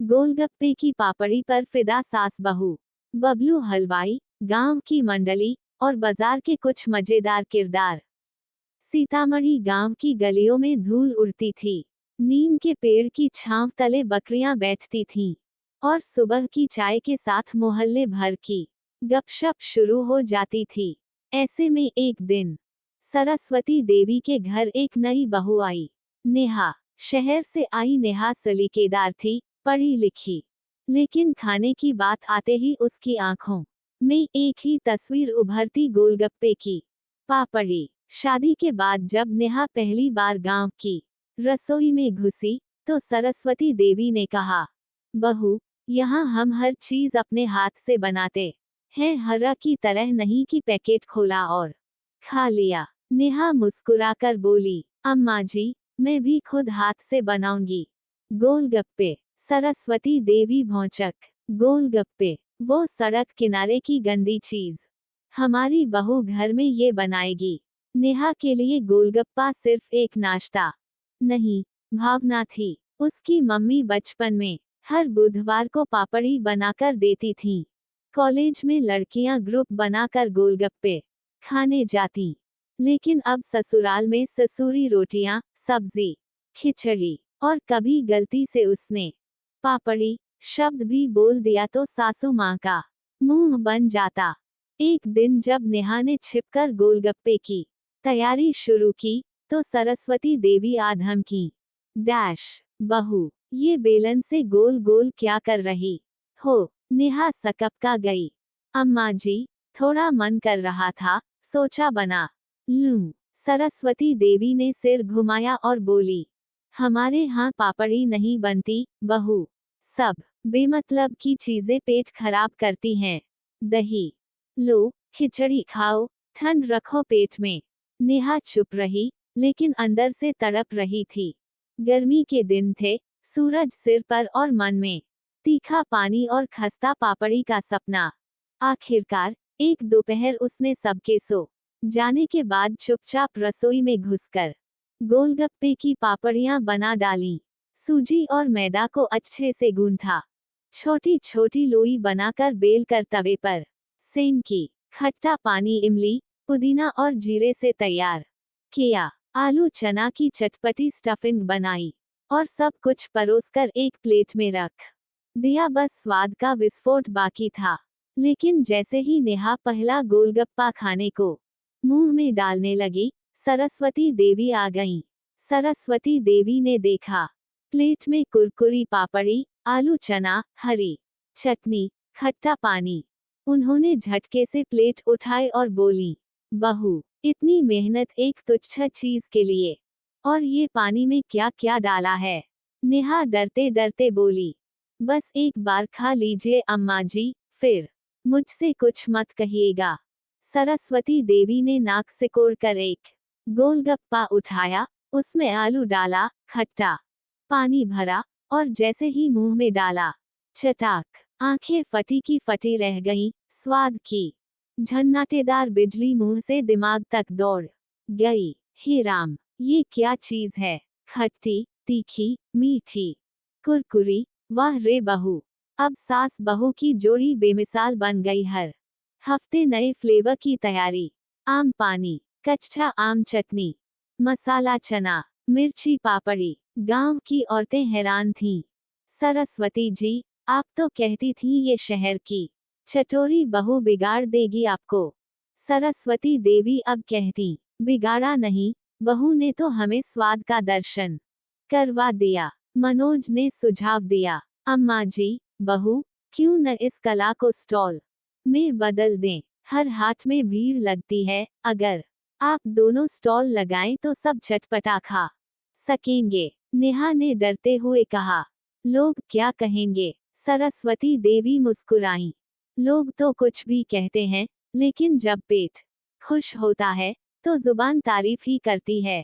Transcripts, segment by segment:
गोलगप्पे की पापड़ी पर फिदा सास बहू, बबलू हलवाई, गांव की मंडली और बाजार के कुछ मजेदार किरदार। सीतामढ़ी गांव की गलियों में धूल उड़ती थी। नीम के पेड़ की छांव तले बकरियां बैठती थीं और सुबह की चाय के साथ मोहल्ले भर की गपशप शुरू हो जाती थी। ऐसे में एक दिन सरस्वती देवी के घर एक नई बहू आई। नेहा। शहर से आई नेहा सलीकेदार थी, पढ़ी लिखी, लेकिन खाने की बात आते ही उसकी आंखों में एक ही तस्वीर उभरती, गोलगप्पे की पापड़ी। शादी के बाद जब नेहा पहली बार गांव की रसोई में घुसी तो सरस्वती देवी ने कहा, बहू, यहाँ हम हर चीज अपने हाथ से बनाते हैं, हर्रा की तरह नहीं कि पैकेट खोला और खा लिया। नेहा मुस्कुराकर बोली, अम्मा जी, मैं भी खुद हाथ से बनाऊंगी गोलगप्पे। सरस्वती देवी भौंचक, गोलगप्पे, वो सड़क किनारे की गंदी चीज, हमारी बहू घर में ये बनाएगी। नेहा के लिए गोलगप्पा सिर्फ एक नाश्ता नहीं, भावना थी। उसकी मम्मी बचपन में हर बुधवार को पापड़ी बनाकर देती थीं। कॉलेज में लड़कियां ग्रुप बनाकर गोलगप्पे खाने जाती। लेकिन अब ससुराल में ससूरी रोटियां, सब्जी, खिचड़ी और कभी गलती से उसने पापड़ी शब्द भी बोल दिया तो सासू माँ का मुंह बन जाता। एक दिन जब नेहा ने छिपकर गोलगप्पे की तैयारी शुरू की तो सरस्वती देवी आधम की, डैश, बहू, ये बेलन से गोल गोल क्या कर रही हो? नेहा सकपका गई। अम्मा जी, थोड़ा मन कर रहा था, सोचा बना लूं। सरस्वती देवी ने सिर घुमाया और बोली, हमारे यहाँ पापड़ी नहीं बनती, बहू। सब बेमतलब की चीजें पेट खराब करती हैं। दही लो, खिचड़ी खाओ, ठंड रखो पेट में। नेहा चुप रही, लेकिन अंदर से तड़प रही थी। गर्मी के दिन थे, सूरज सिर पर और मन में तीखा पानी और खस्ता पापड़ी का सपना। आखिरकार एक दोपहर उसने सबके सो जाने के बाद चुपचाप रसोई में घुसकर गोलगप्पे की पापड़ियां बना डालीं। सूजी और मैदा को अच्छे से गूंथा, छोटी छोटी लोई बनाकर बेलकर तवे पर सेंकी। खट्टा पानी इमली, पुदीना और जीरे से तैयार किया। आलू चना की चटपटी स्टफिंग बनाई और सब कुछ परोसकर एक प्लेट में रख दिया। बस स्वाद का विस्फोट बाकी था। लेकिन जैसे ही नेहा पहला गोलगप्पा खाने को मुंह में डालने लगी, सरस्वती देवी आ गईं। सरस्वती देवी ने देखा प्लेट में कुरकुरी पापड़ी, आलू चना, हरी चटनी, खट्टा पानी। उन्होंने झटके से प्लेट उठाए और बोली, बहू, इतनी मेहनत एक तुच्छ चीज के लिए, और ये पानी में क्या क्या डाला है? नेहा डरते डरते बोली, बस एक बार खा लीजिए अम्मा जी, फिर मुझसे कुछ मत कहिएगा। सरस्वती देवी ने नाक सिकोड़कर एक गोलगप्पा उठाया, उसमें आलू डाला, खट्टा पानी भरा और जैसे ही मुंह में डाला, चटाक, आंखें फटी की फटी रह गईं। स्वाद की झन्नाटेदार बिजली मुंह से दिमाग तक दौड़ गई। हे राम, ये क्या चीज है? खट्टी, तीखी, मीठी, कुरकुरी, वाह रे बहू। अब सास बहू की जोड़ी बेमिसाल बन गई। हर हफ्ते नए फ्लेवर की तैयारी। आम पानी, कच्चा आम चटनी, मसाला चना, मिर्ची पापड़ी। गांव की औरतें हैरान थीं। सरस्वती जी, आप तो कहती थी ये शहर की चटोरी बहू बिगाड़ देगी आपको। सरस्वती देवी अब कहती, बिगाड़ा नहीं, बहू ने तो हमें स्वाद का दर्शन करवा दिया। मनोज ने सुझाव दिया, अम्मा जी, बहू, क्यों न इस कला को स्टॉल में बदल दें? हर हाट में भीड़ लगती है, अगर आप दोनों स्टॉल लगाएं तो सब चटपटा खा सकेंगे। नेहा ने डरते हुए कहा, लोग क्या कहेंगे? सरस्वती देवी मुस्कुराईं, लोग तो कुछ भी कहते हैं, लेकिन जब पेट खुश होता है तो जुबान तारीफ ही करती है।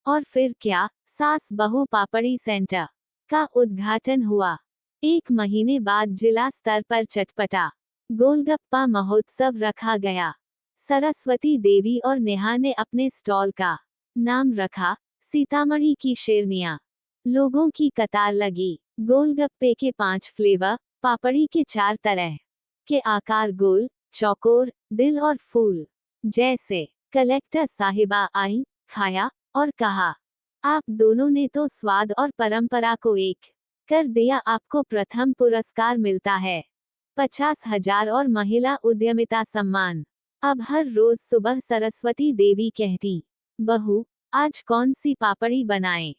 और फिर क्या, सास बहू पापड़ी सेंटर का उद्घाटन हुआ। 1 महीने बाद जिला स्तर पर चटपटा गोलगप्पा महोत्सव रखा गया। सरस्वती देवी और नेहा ने अपने स्टॉल का नाम रखा, सीतामढ़ी की शेरनियां। लोगों की कतार लगी। गोलगप्पे के 5 फ्लेवर, पापड़ी के 4 तरह के आकार, गोल, चौकोर, दिल और फूल जैसे। कलेक्टर साहिबा आई, खाया और कहा, आप दोनों ने तो स्वाद और परंपरा को एक कर दिया। आपको प्रथम पुरस्कार मिलता है 50,000 और महिला उद्यमिता सम्मान। अब हर रोज सुबह सरस्वती देवी कहती, बहू आज कौन सी पापड़ी बनाएं?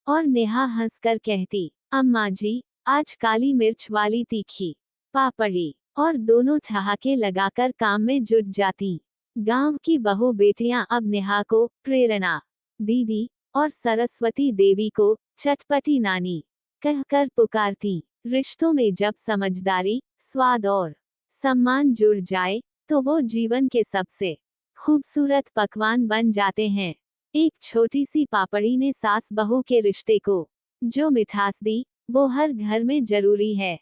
और नेहा हंसकर कहती, अम्मा जी आज काली मिर्च वाली तीखी पापड़ी। और दोनों ठहाके लगाकर काम में जुट जाती। गांव की बहू बेटियां अब नेहा को प्रेरणा दीदी और सरस्वती देवी को चटपटी नानी कहकर पुकारती। रिश्तों में जब समझदारी, स्वाद और सम्मान जुड़ जाए तो वो जीवन के सबसे खूबसूरत पकवान बन जाते हैं। एक छोटी सी पापड़ी ने सास बहू के रिश्ते को जो मिठास दी, वो हर घर में जरूरी है।